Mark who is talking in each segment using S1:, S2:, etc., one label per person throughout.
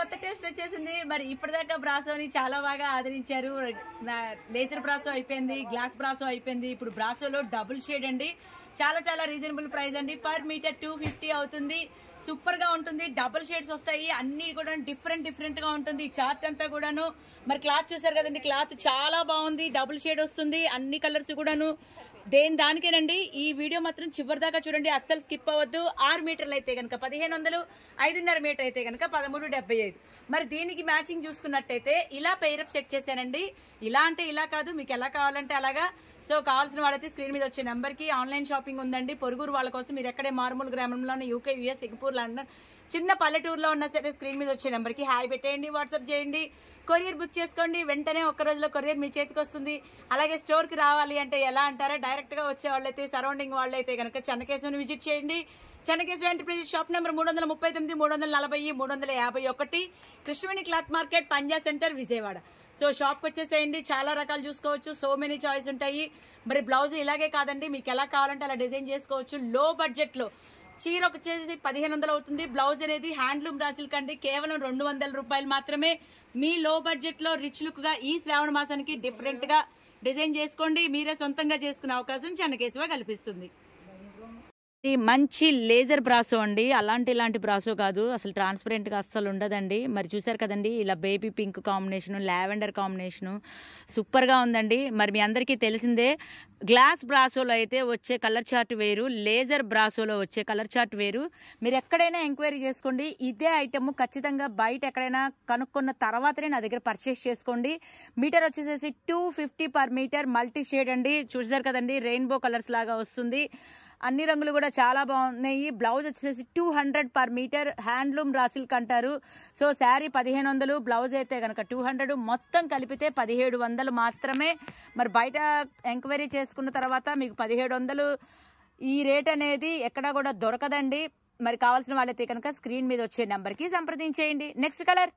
S1: కొత్త టేస్ట్ వచ్చేసింది. మరి ఇప్పటిదాకా బ్రాసోని చాలా బాగా ఆదరించారు. లేజర్ బ్రాసో అయిపోయింది, గ్లాస్ బ్రాసో అయిపోయింది. ఇప్పుడు బ్రాసోలో డబుల్ షేడ్ అండి. చాలా చాలా రీజనబుల్ ప్రైస్ అండి. పర్ మీటర్ 250 అవుతుంది. సూపర్ గా ఉంటుంది. డబుల్ షేడ్స్ వస్తాయి. అన్ని కూడా డిఫరెంట్ గా ఉంటుంది. చార్ట్ అంతా కూడాను. మరి క్లాత్ చూసారు కదండి, క్లాత్ చాలా బాగుంది. డబుల్ షేడ్ వస్తుంది. అన్ని కలర్స్ కూడాను దానికేనండి. ఈ వీడియో మాత్రం చివరి దాకా చూడండి, అస్సలు స్కిప్ అవ్వద్దు. 6 మీటర్లు అయితే కనుక 1500, 5.5 మీటర్ అయితే కనుక 1375. మరి దీనికి మ్యాచింగ్ చూసుకున్నట్టయితే ఇలా పెయిరప్ సెట్ చేశానండి. ఇలా అంటే ఇలా కాదు, మీకు ఎలా కావాలంటే అలాగా. సో కావాల్సిన వాళ్ళైతే స్క్రీన్ మీద వచ్చే నెంబర్కి ఆన్లైన్ షాపింగ్ ఉందండి. పొరుగురు వాళ్ళ కోసం మీరు ఎక్కడే మారుమూల గ్రామంలోనే UK, US, సింగపూర్, లండన్, చిన్న పల్లెటూరులో ఉన్నా సరే స్క్రీన్ మీద వచ్చే నెంబర్కి హాయ్ పెట్టేయండి, వాట్సాప్ చేయండి, కొరియర్ బుక్ చేసుకోండి. వెంటనే ఒక్క రోజులో కొరియర్ మీ చేతికి వస్తుంది. అలాగే స్టోర్కి రావాలి అంటే ఎలా అంటారా, డైరెక్ట్గా వచ్చే వాళ్ళైతే సరౌండింగ్ వాళ్ళైతే కనుక చెన్నకేశవని విజిట్ చేయండి. Chennakesava enterprises shop number 339, 340, 351, Krishnaveni cloth market, Panja centre, Vijayawada. So షాప్కి వచ్చేసేయండి. చాలా రకాలు చూసుకోవచ్చు. సో మెనీ చాయిస్ ఉంటాయి. మరి బ్లౌజ్ ఇలాగే కాదండి, మీకు ఎలా కావాలంటే అలా డిజైన్ చేసుకోవచ్చు. లో బడ్జెట్లో చీర వచ్చేసి 1500 అవుతుంది. బ్లౌజ్ అనేది హ్యాండ్లూమ్ రాసిల్ కండి, కేవలం 200 రూపాయలు మాత్రమే. మీ లో బడ్జెట్లో రిచ్ లుక్ గా ఈ శ్రావణ మాసానికి డిఫరెంట్ గా డిజైన్ చేసుకోండి. మీరే సొంతంగా చేసుకునే అవకాశం చెన్నకేశవ కల్పిస్తుంది. మంచి లేజర్ బ్రాసో అండి. ఇలాంటి బ్రాసో కాదు, అసలు ట్రాన్స్పరెంట్ గా అస్సలు ఉండదండి. మరి చూసారు కదండి, ఇలా baby pink combination, lavender combination super గా ఉందండి. మరి మీ అందరికీ తెలిసిందే, గ్లాస్ బ్రాసోలో అయితే వచ్చే కలర్ చార్ట్ వేరు, లేజర్ బ్రాసోలో వచ్చే కలర్ చార్ట్ వేరు. మీరు ఎక్కడైనా ఎంక్వైరీ చేసుకోండి. ఇదే ఐటమ్ ఖచ్చితంగా బయట ఎక్కడైనా కనుక్కున్న తర్వాతనే నా దగ్గర పర్చేస్ చేసుకోండి. మీటర్ వచ్చేసేసి 250 పర్ మీటర్. మల్టీ షేడ్ అండి. చూసారు కదండి, రెయిన్బో కలర్స్ లాగా వస్తుంది. అన్ని రంగులు కూడా చాలా బాగున్నాయి. బ్లౌజ్ వచ్చేసి 200 పర్ మీటర్. హ్యాండ్లూమ్ రాసిల్క్ అంటారు. సో శారీ 1500, బ్లౌజ్ అయితే కనుక 200, మొత్తం కలిపితే 1700 మాత్రమే. మరి బయట ఎంక్వైరీ చేసుకున్న తర్వాత మీకు 1700 ఈ రేట్ అనేది ఎక్కడా కూడా దొరకదండి. మరి కావాల్సిన వాళ్ళైతే కనుక స్క్రీన్ మీద వచ్చే నెంబర్కి సంప్రదించేయండి. నెక్స్ట్ కలర్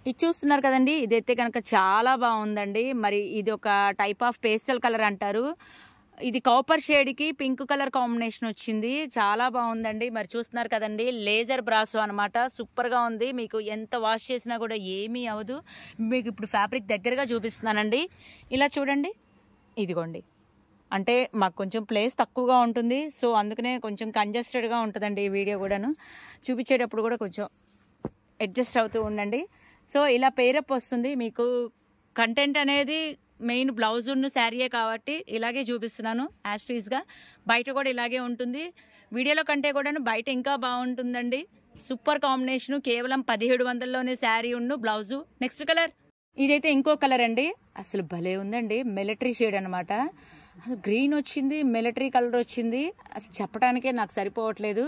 S1: ఇది చూస్తున్నారు కదండి, ఇదైతే కనుక చాలా బాగుందండి. మరి ఇది ఒక టైప్ ఆఫ్ పేస్టల్ కలర్ అంటారు. ఇది కాపర్ షేడ్ కి పింక్ కలర్ కాంబినేషన్ వచ్చింది. చాలా బాగుందండి. మరి చూస్తున్నారు కదండి, లేజర్ బ్రాసో అనమాట. సూపర్ గా ఉంది. మీకు ఎంత వాష్ చేసినా కూడా ఏమీ అవదు. మీకు ఇప్పుడు ఫ్యాబ్రిక్ దగ్గరగా చూపిస్తున్నానండి. ఇలా చూడండి, ఇదిగోండి. అంటే మాకు కొంచెం ప్లేస్ తక్కువగా ఉంటుంది, సో అందుకనే కొంచెం కంజెస్టెడ్గా ఉంటుందండి ఈ వీడియో కూడాను. చూపించేటప్పుడు కూడా కొంచెం అడ్జస్ట్ అవుతూ ఉండండి. సో ఇలా పేరప్ వస్తుంది. మీకు కంటెంట్ అనేది మెయిన్ బ్లౌజ్ ఉన్న శారీయే కాబట్టి ఇలాగే చూపిస్తున్నాను యాస్టీస్గా. బయట కూడా ఇలాగే ఉంటుంది. వీడియోలో కంటే కూడా బయట ఇంకా బాగుంటుందండి. Super combination. కేవలం 1700లోనే శారీ ఉండు బ్లౌజు. నెక్స్ట్ కలర్ ఇదైతే ఇంకో కలర్ అండి. అసలు భలే ఉందండి. మిలిటరీ షేడ్ అనమాట. గ్రీన్ వచ్చింది, మిలిటరీ కలర్ వచ్చింది. అసలు చెప్పడానికే నాకు సరిపోవట్లేదు.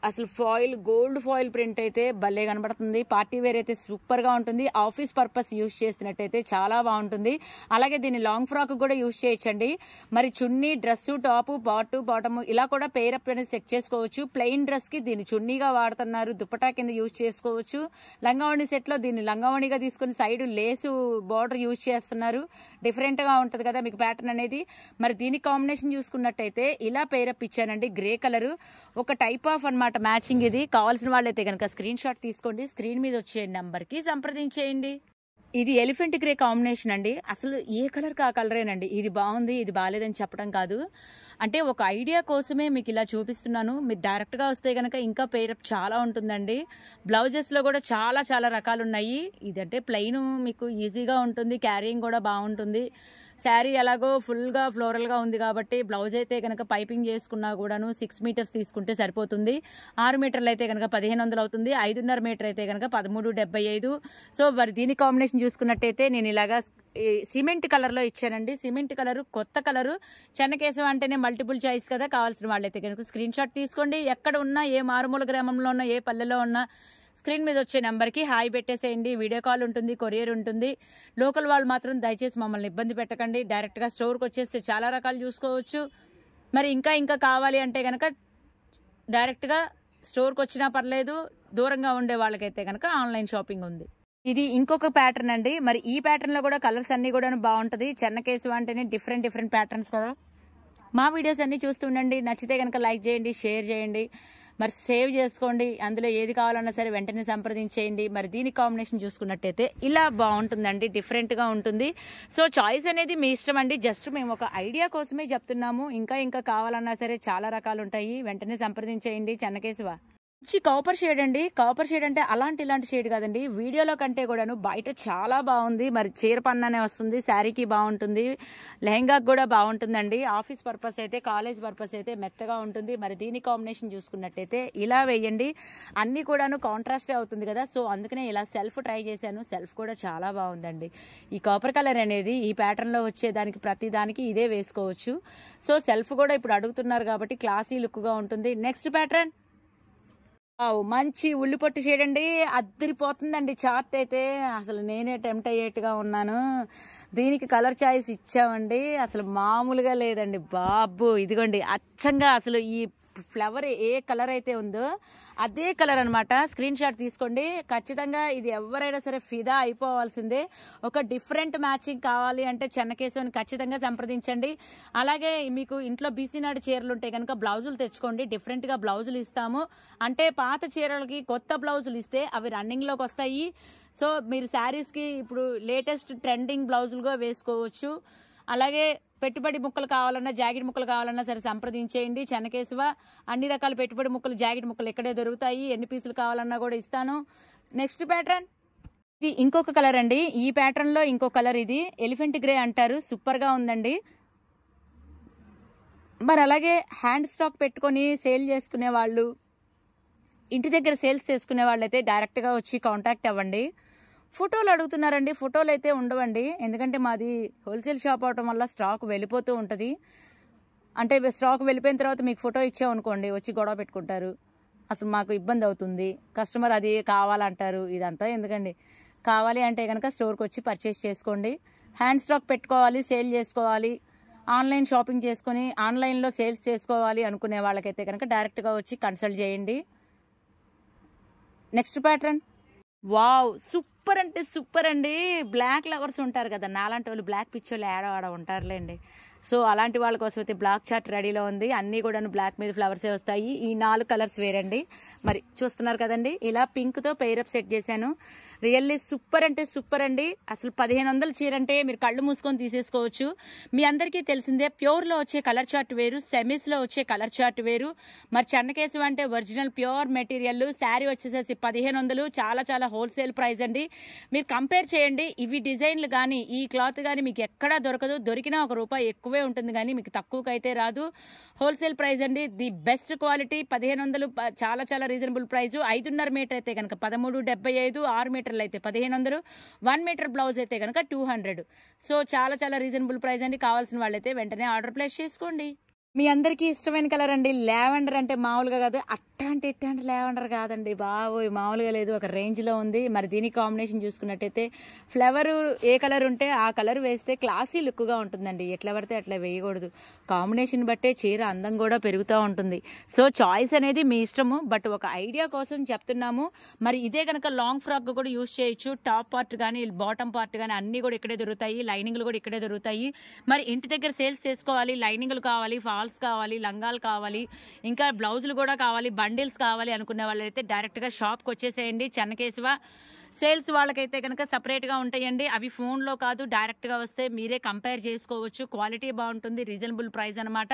S1: అసలు ఫాయిల్, గోల్డ్ ఫాయిల్ ప్రింట్ అయితే భలే కనబడుతుంది. పార్టీ వేర్ అయితే సూపర్ గా ఉంటుంది. ఆఫీస్ పర్పస్ యూజ్ చేసినట్టయితే చాలా బాగుంటుంది. అలాగే దీన్ని లాంగ్ ఫ్రాక్ కూడా యూజ్ చేయొచ్చండి. మరి చున్నీ, డ్రెస్, టాప్, బాటమ్ ఇలా కూడా పేరప్ అనేది సెట్ చేసుకోవచ్చు. ప్లెయిన్ డ్రెస్ కి దీన్ని చున్నీగా వాడుతున్నారు, దుప్పటా కింద యూజ్ చేసుకోవచ్చు. లంగావణి సెట్ లో దీన్ని లంగావణిగా తీసుకుని సైడ్ లేసు బార్డర్ యూజ్ చేస్తున్నారు. డిఫరెంట్ గా ఉంటది కదా మీకు ప్యాటర్న్ అనేది. మరి దీని కాంబినేషన్ చూసుకున్నట్టయితే ఇలా పేరప్ ఇచ్చానండి. గ్రే కలర్ ఒక టైప్ ఆఫ్ అన్నమాట మ్యాచింగ్. ఇది కావాల్సిన వాళ్ళైతే కనుక స్క్రీన్ షాట్ తీసుకోండి. స్క్రీన్ మీద వచ్చే నంబర్ కి సంప్రదించేయండి. ఇది ఎలిఫెంట్ గ్రే కాంబినేషన్ అండి. అసలు ఏ కలర్ కా కలరేనండి. ఇది బాగుంది, ఇది బాగాలేదని చెప్పడం కాదు, అంటే ఒక ఐడియా కోసమే మీకు ఇలా చూపిస్తున్నాను. మీరు డైరెక్ట్ గా వస్తే కనుక ఇంకా పేరప్ చాలా ఉంటుందండి. బ్లౌజెస్ లో కూడా చాలా చాలా రకాలు ఉన్నాయి. ఇదంటే ప్లెయిన్ మీకు ఈజీగా ఉంటుంది, క్యారింగ్ కూడా బాగుంటుంది. శారీ ఎలాగో ఫుల్ గా ఫ్లోరల్ గా ఉంది కాబట్టి బ్లౌజ్ అయితే కనుక పైపింగ్ చేసుకున్నా కూడాను 6 మీటర్స్ తీసుకుంటే సరిపోతుంది. 6 మీటర్లు అయితే కనుక 1500 అవుతుంది. 5.5 మీటర్ అయితే కనుక 1375. సో మరి దీని కాంబినేషన్ చూసుకున్నట్టయితే నేను ఇలాగా సిమెంట్ కలర్ లో ఇచ్చానండి. సిమెంట్ కలర్ కొత్త కలరు. చెన్నకేశవ అంటేనే మల్టిపుల్ చాయిస్ కదా. కావాల్సిన వాళ్ళైతే కనుక స్క్రీన్ షాట్ తీసుకోండి. ఎక్కడ ఉన్నా, ఏ మారుమూల గ్రామంలో ఉన్నా, ఏ పల్లెలో ఉన్నా స్క్రీన్ మీద వచ్చే నెంబర్కి హాయ్ పెట్టేసేయండి. వీడియో కాల్ ఉంటుంది, కొరియర్ ఉంటుంది. లోకల్ వాళ్ళు మాత్రం దయచేసి మమ్మల్ని ఇబ్బంది పెట్టకండి. డైరెక్ట్గా స్టోర్కి వచ్చేస్తే చాలా రకాలు చూసుకోవచ్చు. మరి ఇంకా కావాలి అంటే కనుక డైరెక్ట్గా స్టోర్కి వచ్చినా పర్లేదు. దూరంగా ఉండే వాళ్ళకైతే కనుక ఆన్లైన్ షాపింగ్ ఉంది. ఇది ఇంకొక ప్యాటర్న్ అండి. మరి ఈ ప్యాటర్న్ లో కూడా కలర్స్ అన్ని కూడా బాగుంటది. చెన్నకేశవ అంటేనే డిఫరెంట్ ప్యాటర్న్స్ కదా. మా వీడియోస్ అన్ని చూస్తుండండి. నచ్చితే కనుక లైక్ చేయండి, షేర్ చేయండి. మరి సేవ్ చేసుకోండి. అందులో ఏది కావాలన్నా సరే వెంటనే సంప్రదించేయండి. మరి దీని కాంబినేషన్ చూసుకున్నట్టయితే ఇలా బాగుంటుందండి, డిఫరెంట్గా ఉంటుంది. సో చాయిస్ అనేది మీ ఇష్టం అండి. జస్ట్ మేము ఒక ఐడియా కోసమే చెప్తున్నాము. ఇంకా కావాలన్నా సరే చాలా రకాలు ఉంటాయి. వెంటనే సంప్రదించేయండి. చెన్నకేశవ మంచి కాపర్ షేడ్ అండి. కాపర్ షేడ్ అంటే ఇలాంటి షేడ్ కాదండి, వీడియోలో కంటే కూడాను బయట చాలా బాగుంది. మరి చీర పన్నానే వస్తుంది, శారీకి బాగుంటుంది, లెహంగాకి కూడా బాగుంటుందండి. ఆఫీస్ పర్పస్ అయితే, కాలేజ్ పర్పస్ అయితే మెత్తగా ఉంటుంది. మరి దీని కాంబినేషన్ చూసుకున్నట్టయితే ఇలా వేయండి. అన్నీ కూడాను కాంట్రాస్టే అవుతుంది కదా, సో అందుకనే ఇలా సెల్ఫ్ ట్రై చేశాను. సెల్ఫ్ కూడా చాలా బాగుందండి. ఈ కాపర్ కలర్ అనేది ఈ ప్యాటర్న్లో వచ్చేదానికి ప్రతి దానికి ఇదే వేసుకోవచ్చు. సో సెల్ఫ్ కూడా ఇప్పుడు అడుగుతున్నారు కాబట్టి క్లాసీ లుక్గా ఉంటుంది. నెక్స్ట్ ప్యాటర్న్ మంచి ఉల్లిపొట్టు షేడ్ అండి. అద్దరిపోతుందండి చార్ట్ అయితే. అసలు నేనే టెంప్ట్ అయ్యేట్టుగా ఉన్నాను. దీనికి కలర్ చాయిస్ ఇచ్చామండి, అసలు మామూలుగా లేదండి బాబు. ఇదిగోండి అచ్చంగా అసలు ఈ ఫ్లవర్ ఏ కలర్ అయితే ఉందో అదే కలర్ అనమాట. స్క్రీన్ షాట్ తీసుకోండి. ఖచ్చితంగా ఇది ఎవరైనా సరే ఫిదా అయిపోవాల్సిందే. ఒక డిఫరెంట్ మ్యాచింగ్ కావాలి అంటే చెన్నకేశవని ఖచ్చితంగా సంప్రదించండి. అలాగే మీకు ఇంట్లో బీసీనాడు చీరలు ఉంటే కనుక బ్లౌజులు తెచ్చుకోండి. డిఫరెంట్గా బ్లౌజులు ఇస్తాము. అంటే పాత చీరలకి కొత్త బ్లౌజులు ఇస్తే అవి రన్నింగ్లోకి వస్తాయి. సో మీరు శారీస్కి ఇప్పుడు లేటెస్ట్ ట్రెండింగ్ బ్లౌజులుగా వేసుకోవచ్చు. అలాగే పెట్టుబడి ముక్కలు కావాలన్నా, జాకెట్ ముక్కలు కావాలన్నా సరే సంప్రదించేయండి. చెన్నకేశవ అన్ని రకాల పెట్టుబడి ముక్కలు, జాకెట్ ముక్కలు ఇక్కడే దొరుకుతాయి. ఎన్ని పీసులు కావాలన్నా కూడా ఇస్తాను. నెక్స్ట్ ప్యాటర్న్ ఇది ఇంకొక కలర్ అండి. ఈ ప్యాటర్న్లో ఇంకో కలర్, ఇది ఎలిఫెంట్ గ్రే అంటారు. సూపర్గా ఉందండి. మరి అలాగే హ్యాండ్ స్టాక్ పెట్టుకొని సేల్ చేసుకునే వాళ్ళు, ఇంటి దగ్గర సేల్స్ చేసుకునే వాళ్ళు అయితే డైరెక్ట్గా వచ్చి కాంటాక్ట్ అవ్వండి. ఫోటోలు అడుగుతున్నారండి, ఫోటోలు అయితే ఉండవండి. ఎందుకంటే మాది హోల్సేల్ షాప్ అవటం వల్ల స్టాక్ వెళ్ళిపోతూ ఉంటుంది. అంటే స్టాక్ వెళ్ళిపోయిన తర్వాత మీకు ఫోటో ఇచ్చామనుకోండి, వచ్చి గొడవ పెట్టుకుంటారు. అసలు మాకు ఇబ్బంది అవుతుంది. కస్టమర్ అది కావాలంటారు. ఇదంతా ఎందుకండి, కావాలి అంటే కనుక స్టోర్కి వచ్చి పర్చేస్ చేసుకోండి. హ్యాండ్ స్టాక్ పెట్టుకోవాలి, సేల్ చేసుకోవాలి, ఆన్లైన్ షాపింగ్ చేసుకొని ఆన్లైన్లో సేల్స్ చేసుకోవాలి అనుకునే వాళ్ళకైతే కనుక డైరెక్ట్గా వచ్చి కన్సల్ట్ చేయండి. నెక్స్ట్ ప్యాటర్న్ వావ్, సూపర్ అంటే సూపర్ అండి. బ్లాక్ లవర్స్ ఉంటారు కదా, నాలాంటి వాళ్ళు బ్లాక్ పిచ్చోళ్ళు ఆడ ఉంటారులేండి. సో అలాంటి వాళ్ళ కోసం అయితే బ్లాక్ చార్ట్ రెడీలో ఉంది. అన్నీ కూడా బ్లాక్ మీద ఫ్లవర్సే వస్తాయి. ఈ 4 కలర్స్ వేరండి. మరి చూస్తున్నారు కదండి, ఇలా పింక్తో పెయిరప్ సెట్ చేశాను. రియల్లీ సూపర్ అంటే సూపర్ అండి. అసలు 1500 చీర అంటే మీరు కళ్ళు మూసుకొని తీసేసుకోవచ్చు. మీ అందరికీ తెలిసిందే, ప్యూర్లో వచ్చే కలర్ చార్ట్ వేరు, సెమీస్లో వచ్చే కలర్ చార్ట్ వేరు. మరి చెన్నకేశవ అంటే ఒరిజినల్ ప్యూర్ మెటీరియల్. శారీ వచ్చేసేసి 1500, చాలా చాలా హోల్సేల్ ప్రైస్ అండి. మీరు కంపేర్ చేయండి. ఇవి డిజైన్లు కానీ ఈ క్లాత్ కానీ మీకు ఎక్కడా దొరకదు. దొరికినా ₹1 ఎక్కువే ఉంటుంది కానీ మీకు తక్కువకైతే రాదు. హోల్సేల్ ప్రైస్ అండి. The best quality. 1500 చాలా చాలా రీజనబుల్ ప్రైస్. 5.5 మీటర్ అయితే కనుక 13.75, 6 మీటర్లు అయితే 1500, 1 మీటర్ బ్లౌజ్ అయితే కనుక 200. సో చాలా చాలా రీజనబుల్ ప్రైస్ అండి. కావాల్సిన వాళ్ళైతే వెంటనే ఆర్డర్ ప్లేస్ చేసుకోండి. మీ అందరికీ ఇష్టమైన కలర్ అండి. లావెండర్ అంటే మామూలుగా కాదు, అట్టాంటి లావెండర్ కాదండి బాబోయ్, మామూలుగా లేదు, ఒక రేంజ్లో ఉంది. మరి దీని కాంబినేషన్ చూసుకున్నట్టయితే ఫ్లవర్ ఏ కలర్ ఉంటే ఆ కలర్ వేస్తే క్లాసీ లుక్గా ఉంటుందండి. ఎట్లా పడితే అట్లా వేయకూడదు. కాంబినేషన్ బట్టే చీర అందం కూడా పెరుగుతూ ఉంటుంది. సో చాయిస్ అనేది మీ ఇష్టము, బట్ ఒక ఐడియా కోసం చెప్తున్నాము. మరి ఇదే కనుక లాంగ్ ఫ్రాక్ కూడా యూజ్ చేయొచ్చు. టాప్ పార్ట్ కానీ బాటమ్ పార్ట్ కానీ అన్నీ కూడా ఇక్కడే దొరుకుతాయి. లైనింగ్లు కూడా ఇక్కడే దొరుకుతాయి. మరి ఇంటి దగ్గర సేల్స్ చేసుకోవాలి, లైనింగ్లు కావాలి, ఫాల్స్ కావాలి, లంగాలు కావాలి, ఇంకా బ్లౌజులు కూడా కావాలి, బండిల్స్ కావాలి అనుకునే వాళ్ళైతే డైరెక్ట్గా షాప్కి వచ్చేసేయండి. చెన్నకేశవ సేల్స్ వాళ్ళకైతే కనుక సపరేట్గా ఉంటాయండి. అవి ఫోన్లో కాదు, డైరెక్ట్గా వస్తే మీరే కంపేర్ చేసుకోవచ్చు. క్వాలిటీ బాగుంటుంది, రీజనబుల్ ప్రైస్ అనమాట.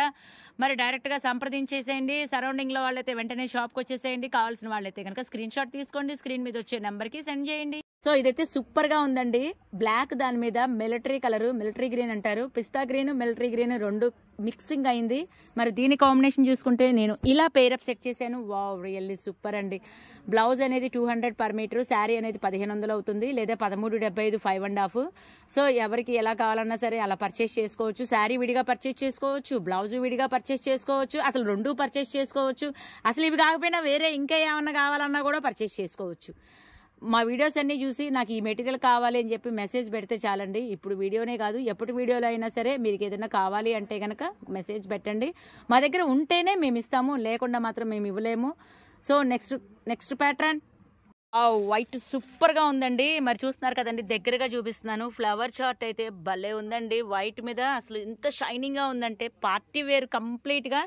S1: మరి డైరెక్ట్గా సంప్రదించేసేయండి. సరౌండింగ్లో వాళ్ళైతే వెంటనే షాప్కి వచ్చేసేయండి. కావాల్సిన వాళ్ళైతే కనుక స్క్రీన్ షాట్ తీసుకోండి, స్క్రీన్ మీద వచ్చే నెంబర్కి సెండ్ చేయండి. సో ఇదైతే సూపర్గా ఉందండి. బ్లాక్ దాని మీద మిలిటరీ కలరు, మిలిటరీ గ్రీన్ అంటారు, పిస్తా గ్రీన్, మిలిటరీ గ్రీన్ రెండు మిక్సింగ్ అయింది. మరి దీని కాంబినేషన్ చూసుకుంటే నేను ఇలా పేరప్ సెట్ చేశాను. వావ్, రియల్లీ సూపర్ అండి. బ్లౌజ్ అనేది 200 పర్ మీటర్, శారీ అనేది 1500 అవుతుంది, లేదా 13.75, 5.5. సో ఎవరికి ఎలా కావాలన్నా సరే అలా పర్చేస్ చేసుకోవచ్చు. శారీ విడిగా పర్చేస్ చేసుకోవచ్చు, బ్లౌజ్ విడిగా పర్చేస్ చేసుకోవచ్చు, అసలు రెండు పర్చేస్ చేసుకోవచ్చు. అసలు ఇవి కాకపోయినా వేరే ఇంకా ఏమన్నా కావాలన్నా కూడా పర్చేస్ చేసుకోవచ్చు. మా వీడియోస్ అన్నీ చూసి నాకు ఈ మెటీరియల్ కావాలి అని చెప్పి మెసేజ్ పెడితే చాలండి. ఇప్పుడు వీడియోనే కాదు, ఎప్పటి వీడియోలో అయినా సరే మీకు ఏదైనా కావాలి అంటే కనుక మెసేజ్ పెట్టండి. మా దగ్గర ఉంటేనే మేము ఇస్తాము, లేకుండా మాత్రం మేము ఇవ్వలేము. So next pattern white super గా ఉందండి. మరి చూస్తున్నారు కదండి, దగ్గరగా చూపిస్తున్నాను. ఫ్లవర్ చార్ట్ అయితే భలే ఉందండి. వైట్ మీద అసలు ఎంత షైనింగ్ గా ఉందంటే పార్టీ వేర్ కంప్లీట్ గా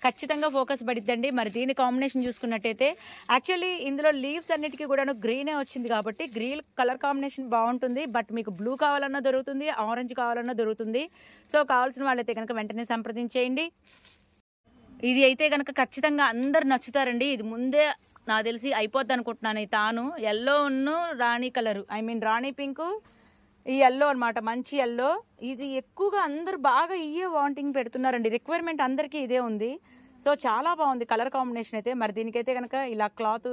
S1: ఖచ్చితంగా ఫోకస్ పడిద్దండి. మరి దీని కాంబినేషన్ చూసుకున్నట్టయితే యాక్చువల్లీ ఇందులో లీవ్స్ అన్నిటికీ కూడా గ్రీనే వచ్చింది కాబట్టి గ్రీన్ కలర్ కాంబినేషన్ బాగుంటుంది. బట్ మీకు బ్లూ కావాలన్నా దొరుకుతుంది, ఆరెంజ్ కావాలన్నా దొరుకుతుంది. సో కావాల్సిన వాళ్ళైతే కనుక వెంటనే సంప్రదించేయండి. ఇది అయితే కనుక ఖచ్చితంగా అందరు నచ్చుతారండి. ఇది ముందే నాకు తెలిసి అయిపోద్ది అనుకుంటున్నాను. తాను yellow Rani colour, I mean Rani pink, ఈ ఎల్లో అనమాట, మంచి ఎల్లో. ఇది ఎక్కువగా అందరు బాగా ఇయే వాంటింగ్ పెడుతున్నారండి. రిక్వైర్మెంట్ అందరికీ ఇదే ఉంది. సో చాలా బాగుంది కలర్ కాంబినేషన్ అయితే. మరి దీనికైతే కనుక ఇలా క్లాత్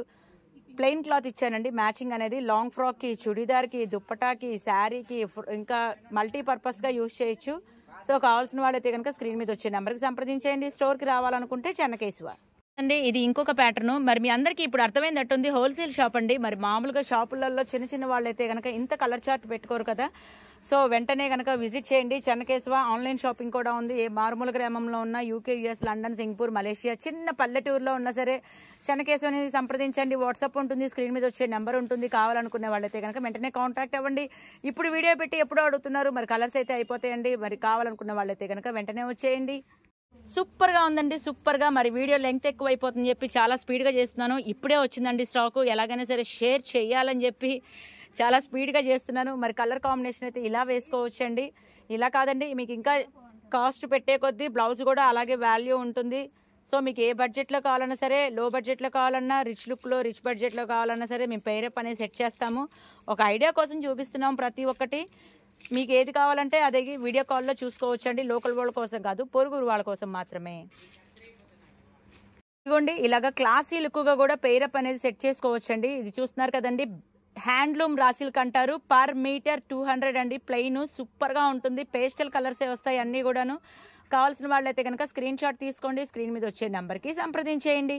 S1: ప్లెయిన్ క్లాత్ ఇచ్చానండి మ్యాచింగ్ అనేది. లాంగ్ ఫ్రాక్కి, చుడీదార్కి, దుప్పటాకి, శారీకి ఇంకా మల్టీపర్పస్గా యూజ్ చేయొచ్చు. సో కావాల్సిన వాళ్ళైతే కనుక స్క్రీన్ మీద వచ్చే నెంబర్కి సంప్రదించేయండి. స్టోర్కి రావాలనుకుంటే చెన్నకేశవ అండి. ఇది ఇంకొక ప్యాటర్న్. మరి మీ అందరికీ ఇప్పుడు అర్థమైందట్టుంది, హోల్సేల్ షాప్ అండి. మరి మామూలుగా షాపులలో చిన్న చిన్న వాళ్ళైతే కనుక ఇంత కలర్ చార్ట్ పెట్టుకోరు కదా. సో వెంటనే కనుక విజిట్ చేయండి చెన్నకేశవ. ఆన్లైన్ షాపింగ్ కూడా ఉంది. ఏ మారుమూల గ్రామంలో ఉన్న UK, US, London, Singapore, Malaysia, చిన్న పల్లెటూరులో ఉన్నా సరే చెన్నకేశవని సంప్రదించండి. వాట్సాప్ ఉంటుంది, స్క్రీన్ మీద వచ్చే నెంబర్ ఉంటుంది. కావాలనుకునే వాళ్ళైతే కనుక వెంటనే కాంటాక్ట్ అవ్వండి. ఇప్పుడు వీడియో పెట్టి ఎప్పుడో అడుగుతున్నారు, మరి కలర్స్ అయితే అయిపోతాయండి. మరి కావాలనుకునే వాళ్ళైతే కనుక వెంటనే వచ్చేయండి. సూపర్గా ఉందండి, సూపర్గా. మరి వీడియో లెంగ్త్ ఎక్కువ అయిపోతుందని చెప్పి చాలా స్పీడ్గా చేస్తున్నాను. ఇప్పుడే వచ్చిందండి స్టాకు, ఎలాగైనా సరే షేర్ చేయాలని చెప్పి చాలా స్పీడ్గా చేస్తున్నాను. మరి కలర్ కాంబినేషన్ అయితే ఇలా వేసుకోవచ్చండి. ఇలా కాదండి, మీకు ఇంకా కాస్ట్ పెట్టే కొద్దీ బ్లౌజ్ కూడా అలాగే వాల్యూ ఉంటుంది. సో మీకు ఏ బడ్జెట్లో కావాలన్నా సరే, లో బడ్జెట్లో కావాలన్నా, రిచ్ లుక్లో, రిచ్ బడ్జెట్లో కావాలన్నా సరే మేము పేరప్ అనేది సెట్ చేస్తాము. ఒక ఐడియా కోసం చూపిస్తున్నాం ప్రతి ఒక్కటి. మీకు ఏది కావాలంటే అదే వీడియో కాల్లో చూసుకోవచ్చండి. లోకల్ వాళ్ళ కోసం కాదు, పొరుగురు వాళ్ళ కోసం మాత్రమే. ఇదిగోండి ఇలాగా క్లాసీ లుక్గా కూడా పేరప్ అనేది సెట్ చేసుకోవచ్చండి. ఇది చూస్తున్నారు కదండి, హ్యాండ్లూమ్ రాసిల్క్ అంటారు. పర్ మీటర్ 200 అండి. ప్లెయిన్ సూపర్గా ఉంటుంది. పేస్టల్ కలర్సే వస్తాయి అన్నీ కూడాను. కావాల్సిన వాళ్ళైతే కనుక స్క్రీన్ షాట్ తీసుకోండి. స్క్రీన్ మీద వచ్చే నెంబర్కి సంప్రదించేయండి.